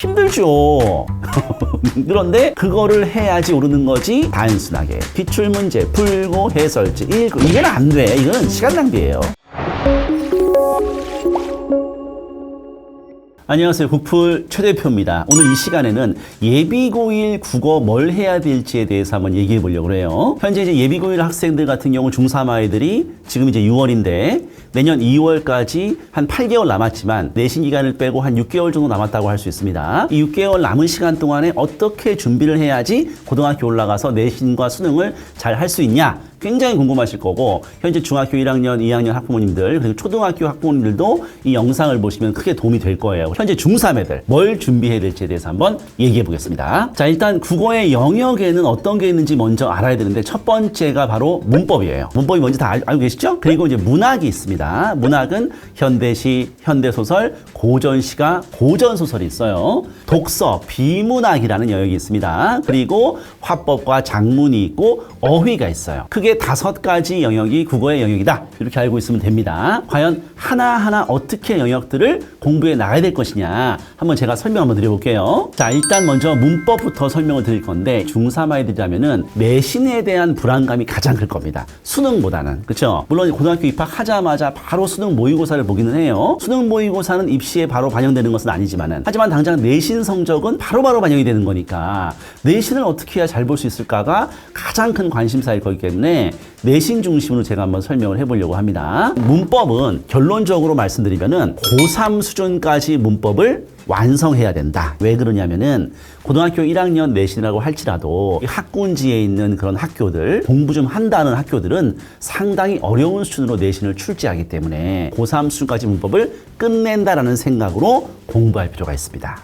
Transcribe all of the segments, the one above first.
힘들죠. 그런데 그거를 해야지 오르는 거지. 단순하게 기출문제 풀고 해설지 읽고 이건 안 돼. 이거는 시간 낭비예요. 안녕하세요. 국풀 최 대표입니다. 오늘 이 시간에는 예비고1 국어 뭘 해야 될지에 대해서 한번 얘기해 보려고 해요. 현재 이제 예비고1 학생들 같은 경우 중3 아이들이 지금 이제 6월인데 내년 2월까지 한 8개월 남았지만 내신 기간을 빼고 한 6개월 정도 남았다고 할 수 있습니다. 이 6개월 남은 시간 동안에 어떻게 준비를 해야지 고등학교 올라가서 내신과 수능을 잘 할 수 있냐? 굉장히 궁금하실 거고 현재 중학교 1학년, 2학년 학부모님들 그리고 초등학교 학부모님들도 이 영상을 보시면 크게 도움이 될 거예요. 현재 중3 애들 뭘 준비해야 될지에 대해서 한번 얘기해 보겠습니다. 자, 일단 국어의 영역에는 어떤 게 있는지 먼저 알아야 되는데 첫 번째가 바로 문법이에요. 문법이 뭔지 다 알고 계시죠? 그리고 이제 문학이 있습니다. 문학은 현대시, 현대소설, 고전시가, 고전소설이 있어요. 독서, 비문학이라는 영역이 있습니다. 그리고 화법과 작문이 있고 어휘가 있어요. 크게 5가지 영역이 국어의 영역이다. 이렇게 알고 있으면 됩니다. 과연 하나하나 어떻게 영역들을 공부해 나가야 될 것이냐 한번 제가 설명 한번 드려볼게요. 자, 일단 먼저 문법부터 설명을 드릴 건데 중3 아이들이라면은 내신에 대한 불안감이 가장 클 겁니다. 수능보다는. 그렇죠? 물론 고등학교 입학하자마자 바로 수능 모의고사를 보기는 해요. 수능 모의고사는 입시에 바로 반영되는 것은 아니지만은 하지만 당장 내신 성적은 바로바로 반영이 되는 거니까 내신을 어떻게 해야 잘 볼 수 있을까가 가장 큰 관심사일 거기 때문에 내신 중심으로 제가 한번 설명을 해보려고 합니다. 문법은 결론적으로 말씀드리면은 고3 수준까지 문법을 완성해야 된다. 왜 그러냐면은 고등학교 1학년 내신이라고 할지라도 학군지에 있는 그런 학교들, 공부 좀 한다는 학교들은 상당히 어려운 수준으로 내신을 출제하기 때문에 고3 수준까지 문법을 끝낸다라는 생각으로 공부할 필요가 있습니다.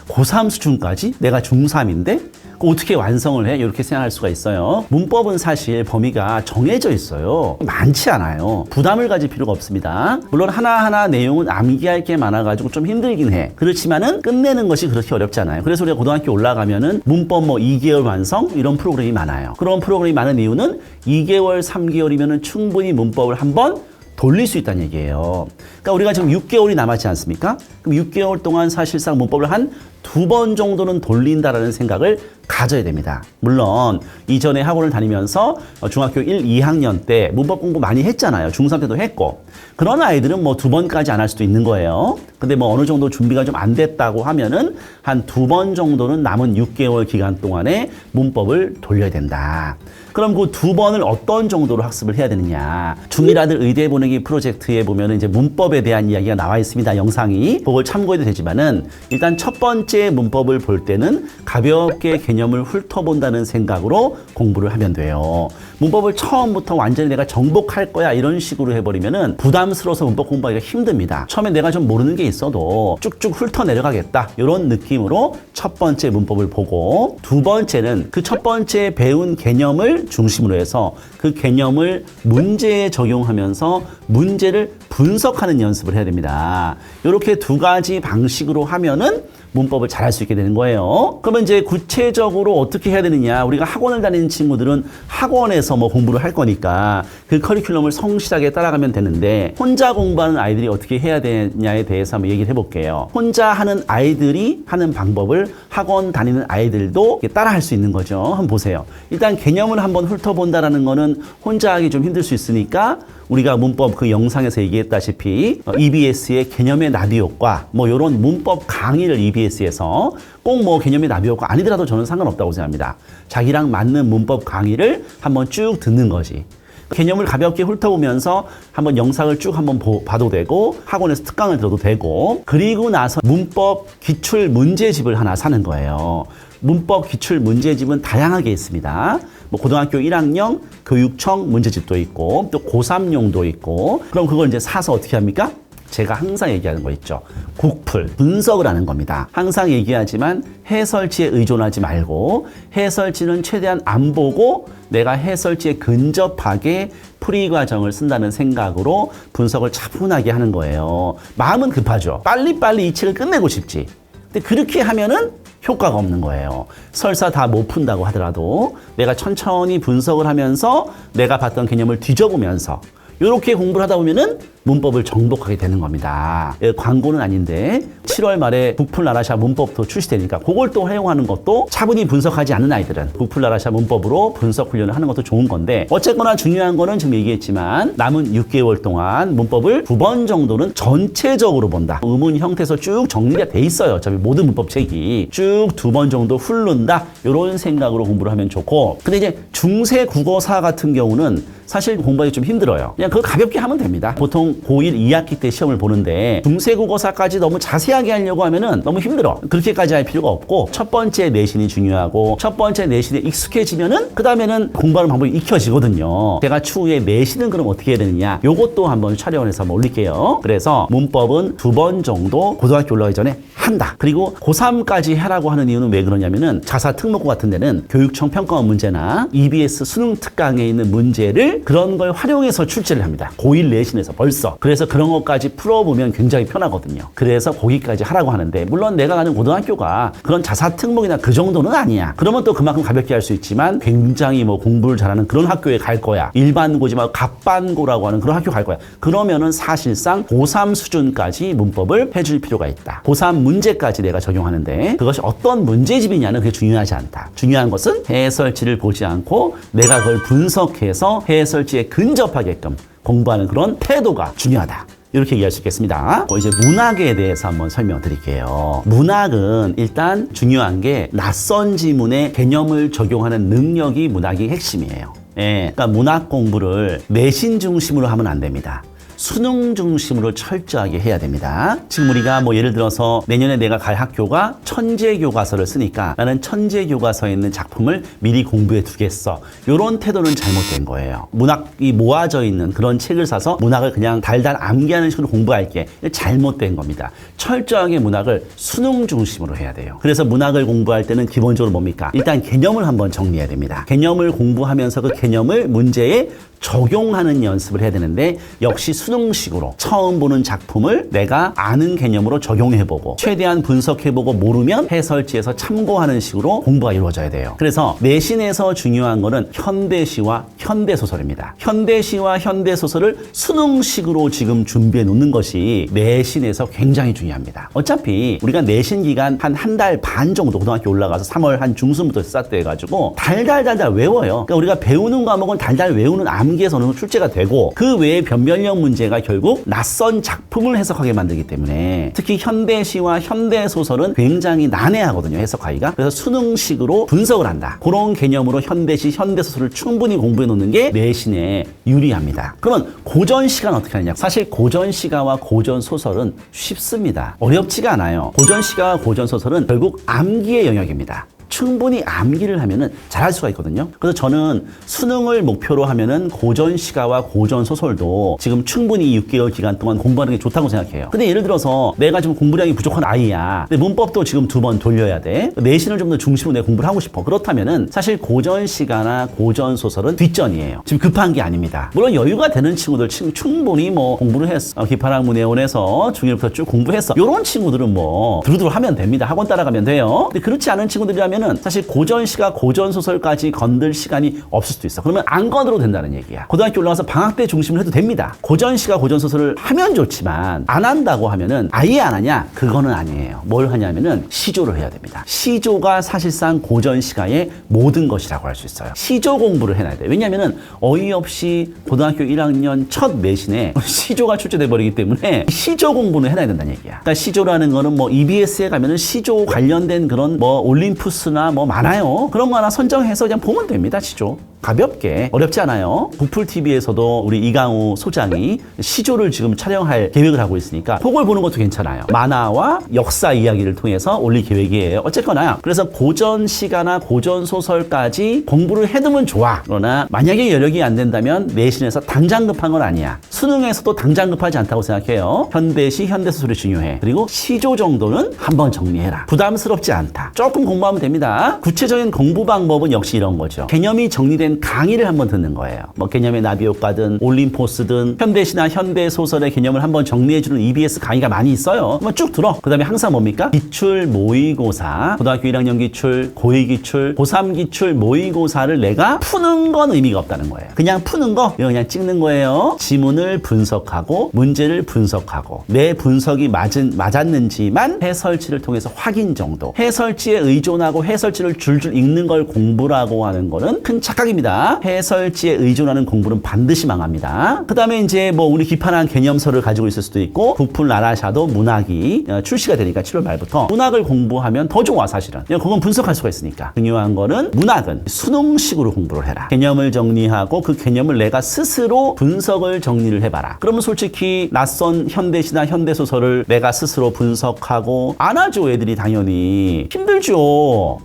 고3 수준까지? 내가 중3인데? 어떻게 완성을 해? 이렇게 생각할 수가 있어요. 문법은 사실 범위가 정해져 있어요. 많지 않아요. 부담을 가질 필요가 없습니다. 물론 하나하나 내용은 암기할 게 많아가지고 좀 힘들긴 해. 그렇지만은 끝내는 것이 그렇게 어렵잖아요. 그래서 우리가 고등학교 올라가면은 문법 2개월 완성 이런 프로그램이 많아요. 그런 프로그램이 많은 이유는 2개월, 3개월이면은 충분히 문법을 한번 돌릴 수 있다는 얘기예요. 그러니까 우리가 지금 6개월이 남았지 않습니까? 그럼 6개월 동안 사실상 문법을 한 2번 정도는 돌린다라는 생각을 가져야 됩니다. 물론 이전에 학원을 다니면서 중학교 1, 2학년 때 문법 공부 많이 했잖아요. 중3 때도 했고. 그런 아이들은 2번까지 안 할 수도 있는 거예요. 근데 어느 정도 준비가 좀 안 됐다고 하면은 한 2번 정도는 남은 6개월 기간 동안에 문법을 돌려야 된다. 그럼 그 2번을 어떤 정도로 학습을 해야 되느냐. 중1아들 의대 보내기 프로젝트에 보면은 이제 문법에 대한 이야기가 나와 있습니다. 영상이. 그걸 참고해도 되지만은 일단 첫 번째 문법을 볼 때는 가볍게 개념을 훑어본다는 생각으로 공부를 하면 돼요. 문법을 처음부터 완전히 내가 정복할 거야 이런 식으로 해버리면은 부담스러워서 문법 공부하기가 힘듭니다. 처음에 내가 좀 모르는 게 있어도 쭉쭉 훑어 내려가겠다 이런 느낌으로 첫 번째 문법을 보고 두 번째는 그 첫 번째 배운 개념을 중심으로 해서 그 개념을 문제에 적용하면서 문제를 분석하는 연습을 해야 됩니다. 이렇게 2가지 방식으로 하면은 문법을 잘할 수 있게 되는 거예요. 그러면 이제 구체적으로 어떻게 해야 되느냐. 우리가 학원을 다니는 친구들은 학원에서 공부를 할 거니까 그 커리큘럼을 성실하게 따라가면 되는데 혼자 공부하는 아이들이 어떻게 해야 되냐에 대해서 한번 얘기를 해볼게요. 혼자 하는 아이들이 하는 방법을 학원 다니는 아이들도 따라할 수 있는 거죠. 한번 보세요. 일단 개념을 한번 훑어본다라는 거는 혼자 하기 좀 힘들 수 있으니까 우리가 문법 그 영상에서 얘기했다시피 EBS의 개념의 나비 효과 이런 문법 강의를 EBS에서 꼭 개념의 나비 효과 아니더라도 저는 상관없다고 생각합니다. 자기랑 맞는 문법 강의를 한번 쭉 듣는 거지. 개념을 가볍게 훑어보면서 한번 영상을 쭉 한번 봐도 되고 학원에서 특강을 들어도 되고 그리고 나서 문법 기출 문제집을 하나 사는 거예요. 문법 기출 문제집은 다양하게 있습니다. 고등학교 1학년 교육청 문제집도 있고 또 고3용도 있고 그럼 그걸 이제 사서 어떻게 합니까? 제가 항상 얘기하는 거 있죠. 국풀, 분석을 하는 겁니다. 항상 얘기하지만 해설지에 의존하지 말고 해설지는 최대한 안 보고 내가 해설지에 근접하게 풀이 과정을 쓴다는 생각으로 분석을 차분하게 하는 거예요. 마음은 급하죠. 빨리빨리 이 책을 끝내고 싶지. 근데 그렇게 하면은 효과가 없는 거예요. 설사 다 못 푼다고 하더라도 내가 천천히 분석을 하면서 내가 봤던 개념을 뒤져보면서 이렇게 공부를 하다 보면은 문법을 정독하게 되는 겁니다. 광고는 아닌데 7월 말에 북풀나라샤 문법도 출시되니까 그걸 또 활용하는 것도 차분히 분석하지 않는 아이들은 북풀나라샤 문법으로 분석 훈련을 하는 것도 좋은 건데 어쨌거나 중요한 거는 지금 얘기했지만 남은 6개월 동안 문법을 2번 정도는 전체적으로 본다. 의문 형태에서 쭉 정리가 돼 있어요. 어차피 모든 문법책이 쭉 2번 정도 훑는다. 이런 생각으로 공부를 하면 좋고 근데 이제 중세 국어사 같은 경우는 사실 공부하기 좀 힘들어요. 그냥 그거 가볍게 하면 됩니다. 보통 고1 2학기 때 시험을 보는데 중세국어사까지 너무 자세하게 하려고 하면은 너무 힘들어. 그렇게까지 할 필요가 없고 첫 번째 내신이 중요하고 첫 번째 내신에 익숙해지면은 그 다음에는 공부하는 방법이 익혀지거든요. 제가 추후에 내신은 그럼 어떻게 해야 되느냐 요것도 한번 촬영을 해서 한번 올릴게요. 그래서 문법은 2번 정도 고등학교 올라가기 전에 한다. 그리고 고3까지 하라고 하는 이유는 왜 그러냐면은 자사 특목고 같은 데는 교육청 평가원 문제나 EBS 수능 특강에 있는 문제를 그런 걸 활용해서 출제를 합니다. 고1 내신에서 벌써. 그래서 그런 것까지 풀어보면 굉장히 편하거든요. 그래서 거기까지 하라고 하는데 물론 내가 가는 고등학교가 그런 자사 특목이나 그 정도는 아니야. 그러면 또 그만큼 가볍게 할 수 있지만 굉장히 뭐 공부를 잘하는 그런 학교에 갈 거야. 일반고지 말고 갑반고라고 하는 그런 학교 갈 거야. 그러면은 사실상 고3 수준까지 문법을 해줄 필요가 있다. 고3 문제까지 내가 적용하는데 그것이 어떤 문제집이냐는 그게 중요하지 않다. 중요한 것은 해설지를 보지 않고 내가 그걸 분석해서 해설지에 근접하게끔 공부하는 그런 태도가 중요하다. 이렇게 얘기할 수 있겠습니다. 이제 문학에 대해서 한번 설명드릴게요. 문학은 일단 중요한 게 낯선 지문에 개념을 적용하는 능력이 문학의 핵심이에요. 예, 그러니까 문학 공부를 내신 중심으로 하면 안 됩니다. 수능 중심으로 철저하게 해야 됩니다. 지금 우리가 뭐 예를 들어서 내년에 내가 갈 학교가 천재교과서를 쓰니까 나는 천재교과서에 있는 작품을 미리 공부해 두겠어. 이런 태도는 잘못된 거예요. 문학이 모아져 있는 그런 책을 사서 문학을 그냥 달달 암기하는 식으로 공부할게. 잘못된 겁니다. 철저하게 문학을 수능 중심으로 해야 돼요. 그래서 문학을 공부할 때는 기본적으로 뭡니까? 일단 개념을 한번 정리해야 됩니다. 개념을 공부하면서 그 개념을 문제에 적용하는 연습을 해야 되는데 역시 수능식으로 처음 보는 작품을 내가 아는 개념으로 적용해보고 최대한 분석해보고 모르면 해설지에서 참고하는 식으로 공부가 이루어져야 돼요. 그래서 내신에서 중요한 거는 현대시와 현대소설입니다. 현대시와 현대소설을 수능식으로 지금 준비해 놓는 것이 내신에서 굉장히 중요합니다. 어차피 우리가 내신 기간 한 달 반 정도 고등학교 올라가서 3월 한 중순부터 스타트해가지고 달달달달 외워요. 그러니까 우리가 배우는 과목은 달달 외우는 암기에서는 출제가 되고 그 외에 변별력 문제가 결국 낯선 작품을 해석하게 만들기 때문에 특히 현대시와 현대소설은 굉장히 난해하거든요. 해석하기가. 그래서 수능식으로 분석을 한다. 그런 개념으로 현대시, 현대소설을 충분히 공부해 놓는 게 내신에 유리합니다. 그러면 고전시가는 어떻게 하느냐? 사실 고전시가와 고전소설은 쉽습니다. 어렵지가 않아요. 고전시가와 고전소설은 결국 암기의 영역입니다. 충분히 암기를 하면은 잘할 수가 있거든요. 그래서 저는 수능을 목표로 하면은 고전시가와 고전소설도 지금 충분히 6개월 기간 동안 공부하는 게 좋다고 생각해요. 근데 예를 들어서 내가 지금 공부량이 부족한 아이야. 근데 문법도 지금 2번 돌려야 돼. 내신을 좀 더 중심으로 내가 공부를 하고 싶어. 그렇다면은 사실 고전시가나 고전소설은 뒷전이에요. 지금 급한 게 아닙니다. 물론 여유가 되는 친구들 충분히 뭐 공부를 했어. 기파학문예원에서 중1부터 쭉 공부했어. 이런 친구들은 뭐 두루두루 하면 됩니다. 학원 따라가면 돼요. 근데 그렇지 않은 친구들이라면 사실 고전시가 고전소설까지 건들 시간이 없을 수도 있어. 그러면 안 건드려도 된다는 얘기야. 고등학교 올라가서 방학 때 중심을 해도 됩니다. 고전시가 고전소설을 하면 좋지만 안 한다고 하면은 아예 안 하냐? 그거는 아니에요. 뭘 하냐면은 시조를 해야 됩니다. 시조가 사실상 고전시가의 모든 것이라고 할 수 있어요. 시조 공부를 해놔야 돼요. 왜냐면은 어이없이 고등학교 1학년 첫 내신에 시조가 출제돼 버리기 때문에 시조 공부는 해놔야 된다는 얘기야. 그러니까 시조라는 거는 뭐 EBS에 가면은 시조 관련된 그런 뭐 올림푸스 나 뭐 많아요. 그런 거 하나 선정해서 그냥 보면 됩니다. 시조. 가볍게. 어렵지 않아요. 부풀TV에서도 우리 이강우 소장이 시조를 지금 촬영할 계획을 하고 있으니까 그걸 보는 것도 괜찮아요. 만화와 역사 이야기를 통해서 올릴 계획이에요. 어쨌거나 그래서 고전시가나 고전소설까지 공부를 해두면 좋아. 그러나 만약에 여력이 안 된다면 내신에서 당장 급한 건 아니야. 수능에서도 당장 급하지 않다고 생각해요. 현대시, 현대소설이 중요해. 그리고 시조 정도는 한번 정리해라. 부담스럽지 않다. 조금 공부하면 됩니다. 구체적인 공부 방법은 역시 이런 거죠. 개념이 정리된 관련된 강의를 한번 듣는 거예요. 뭐 개념의 나비효과든 올림포스든 현대시나 현대소설의 개념을 한번 정리해주는 EBS 강의가 많이 있어요. 한번 쭉 들어. 그 다음에 항상 뭡니까? 기출 모의고사, 고등학교 1학년 기출, 고2 기출, 고3 기출 모의고사를 내가 푸는 건 의미가 없다는 거예요. 그냥 푸는 거, 이거 그냥 찍는 거예요. 지문을 분석하고 문제를 분석하고 내 분석이 맞았는지만 해설지를 통해서 확인 정도. 해설지에 의존하고 해설지를 줄줄 읽는 걸 공부라고 하는 거는 큰 착각입니다. 해설지에 의존하는 공부는 반드시 망합니다. 그 다음에 이제 뭐 우리 기판한 개념서를 가지고 있을 수도 있고 부풀 나라샤도 문학이 출시가 되니까 7월 말부터 문학을 공부하면 더 좋아 사실은. 그건 분석할 수가 있으니까. 중요한 거는 문학은 수능식으로 공부를 해라. 개념을 정리하고 그 개념을 내가 스스로 분석을 정리를 해봐라. 그러면 솔직히 낯선 현대시나 현대소설을 내가 스스로 분석하고 안 하죠. 애들이 당연히. 힘들죠.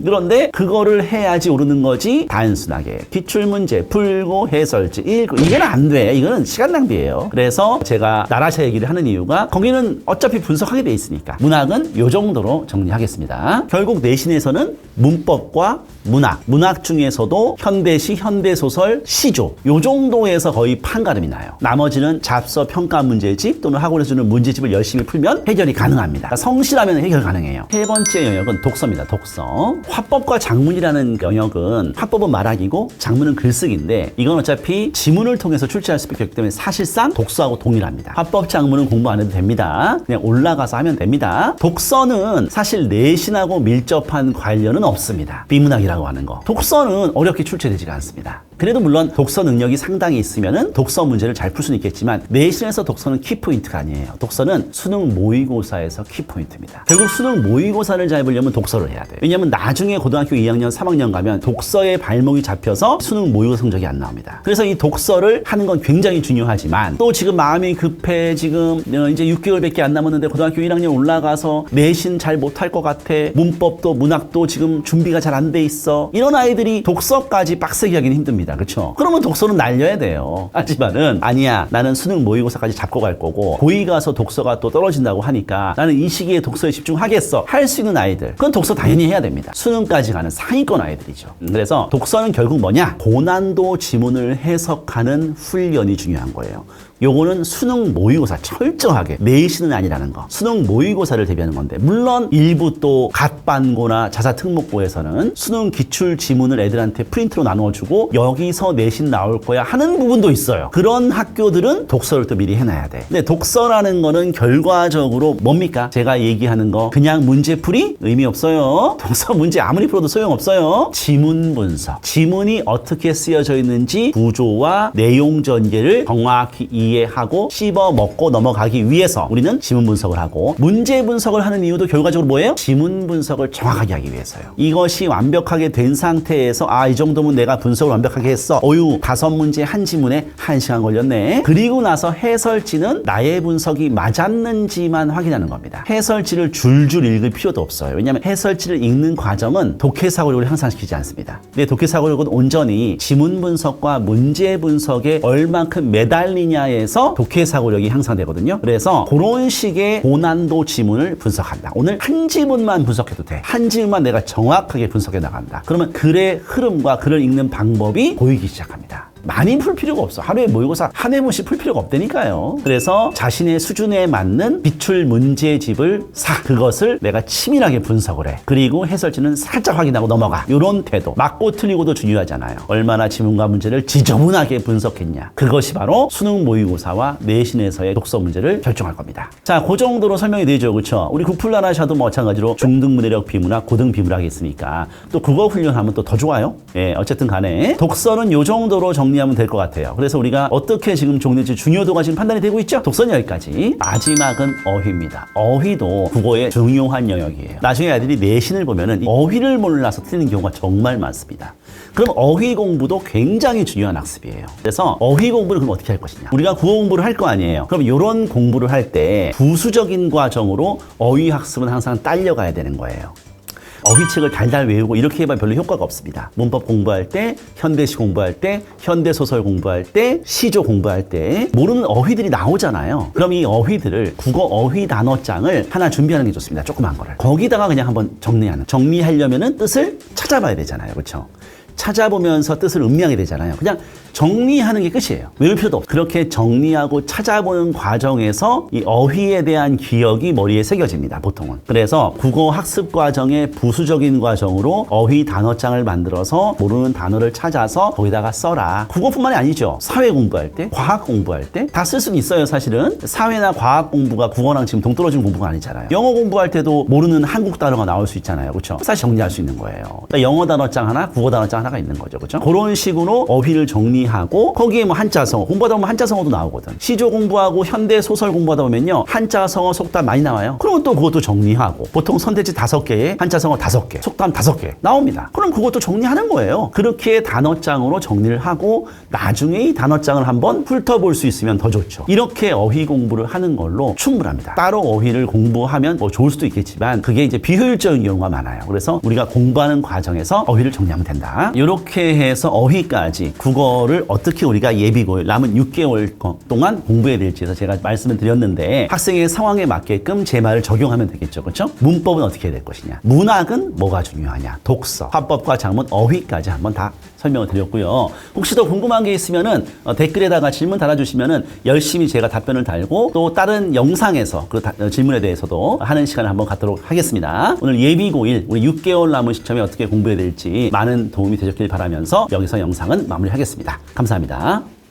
그런데 그거를 해야지 오르는 거지. 단순하게 기출문제 풀고 해설지 읽고 이건 안 돼. 이거는 시간 낭비예요. 그래서 제가 나라샤 얘기를 하는 이유가 거기는 어차피 분석하게 돼 있으니까. 문학은 요 정도로 정리하겠습니다. 결국 내신에서는 문법과 문학 중에서도 현대시, 현대소설, 시조 요 정도에서 거의 판가름이 나요. 나머지는 잡서 평가 문제집 또는 학원에서 주는 문제집을 열심히 풀면 해결이 가능합니다. 그러니까 성실하면 해결 가능해요. 세 번째 영역은 독서입니다. 독서. 화법과 작문이라는 영역은 화법은 말하기고 작문은 글쓰기인데 이건 어차피 지문을 통해서 출제할 수밖에 없기 때문에 사실상 독서하고 동일합니다. 화법, 작문은 공부 안 해도 됩니다. 그냥 올라가서 하면 됩니다. 독서는 사실 내신하고 밀접한 관련은 없습니다. 비문학이라고 하는 거. 독서는 어렵게 출제되지가 않습니다. 그래도 물론 독서 능력이 상당히 있으면은 독서 문제를 잘 풀 수는 있겠지만 내신에서 독서는 키포인트가 아니에요. 독서는 수능 모의고사에서 키포인트입니다. 결국 수능 모의고사를 잘 보려면 독서를 해야 돼요. 왜냐하면 나중에 고등학교 2학년, 3학년 가면 독서에 발목이 잡혀서 수능 모의고사 성적이 안 나옵니다. 그래서 이 독서를 하는 건 굉장히 중요하지만 또 지금 마음이 급해 지금 이제 6개월밖에 안 남았는데 고등학교 1학년 올라가서 내신 잘 못할 것 같아. 문법도 문학도 지금 준비가 잘 안 돼 있어. 이런 아이들이 독서까지 빡세게 하기는 힘듭니다. 그렇죠? 그러면 독서는 날려야 돼요. 하지만은 아니야. 나는 수능 모의고사까지 잡고 갈 거고 고2 가서 독서가 또 떨어진다고 하니까 나는 이 시기에 독서에 집중하겠어. 할 수 있는 아이들. 그건 독서 당연히 해야 됩니다. 수능까지 가는 상위권 아이들이죠. 그래서 독서는 결국 뭐냐? 고난도 지문을 해석하는 훈련이 중요한 거예요. 요거는 수능 모의고사 철저하게 내신은 아니라는 거. 수능 모의고사를 대비하는 건데 물론 일부 또 갓반고나 자사특목고에서는 수능 기출 지문을 애들한테 프린트로 나눠주고 여기서 내신 나올 거야 하는 부분도 있어요. 그런 학교들은 독서를 또 미리 해놔야 돼. 근데 독서라는 거는 결과적으로 뭡니까? 제가 얘기하는 거 그냥 문제풀이? 의미 없어요. 독서 문제 아무리 풀어도 소용없어요. 지문 분석. 지문이 어떻게 쓰여져 있는지 구조와 내용 전개를 정확히 이해하고 씹어 먹고 넘어가기 위해서 우리는 지문 분석을 하고 문제 분석을 하는 이유도 결과적으로 뭐예요? 지문 분석을 정확하게 하기 위해서요. 이것이 완벽하게 된 상태에서 이 정도면 내가 분석을 완벽하게 했어. 5문제 한 지문에 1시간 걸렸네. 그리고 나서 해설지는 나의 분석이 맞았는지만 확인하는 겁니다. 해설지를 줄줄 읽을 필요도 없어요. 왜냐하면 해설지를 읽는 과정은 독해사고력을 향상시키지 않습니다. 근데 독해사고력은 온전히 지문 분석과 문제 분석에 얼만큼 매달리냐에서 독해사고력이 향상되거든요. 그래서 그런 식의 고난도 지문을 분석한다. 오늘 한 지문만 분석해도 돼. 한 지문만 내가 정확하게 분석해 나간다. 그러면 글의 흐름과 글을 읽는 방법이 보이기 시작합니다. 많이 풀 필요가 없어. 하루에 모의고사 한 회문씩 풀 필요가 없다니까요. 그래서 자신의 수준에 맞는 기출 문제집을 그것을 내가 치밀하게 분석을 해. 그리고 해설지는 살짝 확인하고 넘어가. 이런 태도. 맞고 틀리고도 중요하잖아요. 얼마나 지문과 문제를 지저분하게 분석했냐. 그것이 바로 수능 모의고사와 내신에서의 독서 문제를 결정할 겁니다. 자, 그 정도로 설명이 되죠. 그렇죠? 우리 구플라나샤도 마찬가지로 중등문해력 비문학, 고등 비문학이 있으니까 또 그거 훈련하면 또 더 좋아요. 예, 어쨌든 간에 독서는 요 정도로 정리하면 될 것 같아요. 그래서 우리가 어떻게 지금 정리될지 중요도가 지금 판단이 되고 있죠? 독서는 여기까지. 마지막은 어휘입니다. 어휘도 국어의 중요한 영역이에요. 나중에 아이들이 내신을 보면은 어휘를 몰라서 틀리는 경우가 정말 많습니다. 그럼 어휘 공부도 굉장히 중요한 학습이에요. 그래서 어휘 공부를 그럼 어떻게 할 것이냐? 우리가 국어 공부를 할 거 아니에요. 그럼 이런 공부를 할 때 부수적인 과정으로 어휘 학습은 항상 딸려가야 되는 거예요. 어휘책을 달달 외우고 이렇게 해봐 별로 효과가 없습니다. 문법 공부할 때, 현대시 공부할 때, 현대소설 공부할 때, 시조 공부할 때 모르는 어휘들이 나오잖아요. 그럼 이 어휘들을 국어 어휘 단어장을 하나 준비하는 게 좋습니다. 조그만 거를. 거기다가 그냥 한번 정리하려면은 뜻을 찾아봐야 되잖아요. 그렇죠? 찾아보면서 뜻을 음미하게 되잖아요. 그냥 정리하는 게 끝이에요. 외울 필요도 없고. 그렇게 정리하고 찾아보는 과정에서 이 어휘에 대한 기억이 머리에 새겨집니다, 보통은. 그래서 국어 학습 과정의 부수적인 과정으로 어휘 단어장을 만들어서 모르는 단어를 찾아서 거기다가 써라. 국어뿐만이 아니죠. 사회 공부할 때, 과학 공부할 때 다 쓸 수는 있어요, 사실은. 사회나 과학 공부가 국어랑 지금 동떨어진 공부가 아니잖아요. 영어 공부할 때도 모르는 한국 단어가 나올 수 있잖아요. 그렇죠? 사실 정리할 수 있는 거예요. 그러니까 영어 단어장 하나, 국어 단어장 하나가 있는 거죠. 그렇죠? 그런 식으로 어휘를 정리하고 거기에 뭐 한자성어 공부하다 보면 한자성어도 나오거든. 시조 공부하고 현대 소설 공부하다 보면요. 한자성어 속담 많이 나와요. 그러면 또 그것도 정리하고 보통 선대지 5개에 한자성어 5개, 속담 5개 나옵니다. 그럼 그것도 정리하는 거예요. 그렇게 단어장으로 정리를 하고 나중에 이 단어장을 한번 훑어볼 수 있으면 더 좋죠. 이렇게 어휘 공부를 하는 걸로 충분합니다. 따로 어휘를 공부하면 뭐 좋을 수도 있겠지만 그게 이제 비효율적인 경우가 많아요. 그래서 우리가 공부하는 과정에서 어휘를 정리하면 된다. 이렇게 해서 어휘까지 국어를 어떻게 우리가 예비고일 남은 6개월 동안 공부해야 될지에서 제가 말씀을 드렸는데 학생의 상황에 맞게끔 제 말을 적용하면 되겠죠. 그렇죠? 문법은 어떻게 해야 될 것이냐. 문학은 뭐가 중요하냐. 독서, 화법과 작문, 어휘까지 한번 다 설명을 드렸고요. 혹시 더 궁금한 게 있으면은 댓글에다가 질문 달아주시면은 열심히 제가 답변을 달고 또 다른 영상에서 그 질문에 대해서도 하는 시간을 한번 갖도록 하겠습니다. 오늘 예비고일 우리 6개월 남은 시점에 어떻게 공부해야 될지 많은 도움이 되셨길 바라면서 여기서 영상은 마무리하겠습니다. 감사합니다.